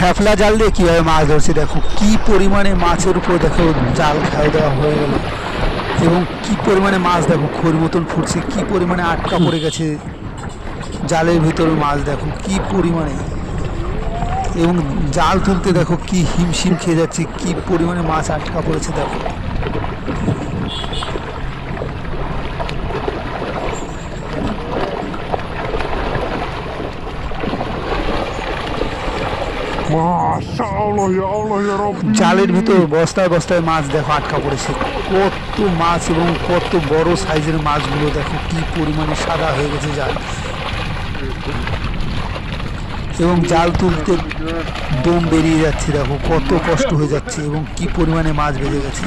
খেপলা জাল দিয়ে কীভাবে মাছ ধরছে দেখো, কি পরিমাণে মাছের উপর দেখো জাল খাওয়া দেওয়া হয়ে গেল, এবং কি পরিমাণে মাছ দেখো খড়ির মতন ফুটছে, কি পরিমাণে আটকা পড়ে গেছে জালের ভিতরে মাছ দেখো কি পরিমাণে, এবং জাল তুলতে দেখো কি হিমশিম খেয়ে যাচ্ছে, কি পরিমাণে মাছ আটকা পড়েছে দেখো। জালের ভিতর বস্তায় বস্তায় মাছ দেখো আটকা পড়েছে, কত মাছ এবং কত বড় সাইজের মাছগুলো দেখো কি পরিমাণে সাদা হয়ে গেছে জাল, এবং জাল তুলতে দম বেরিয়ে যাচ্ছে দেখো, কত কষ্ট হয়ে যাচ্ছে এবং কি পরিমাণে মাছ বেজে গেছে।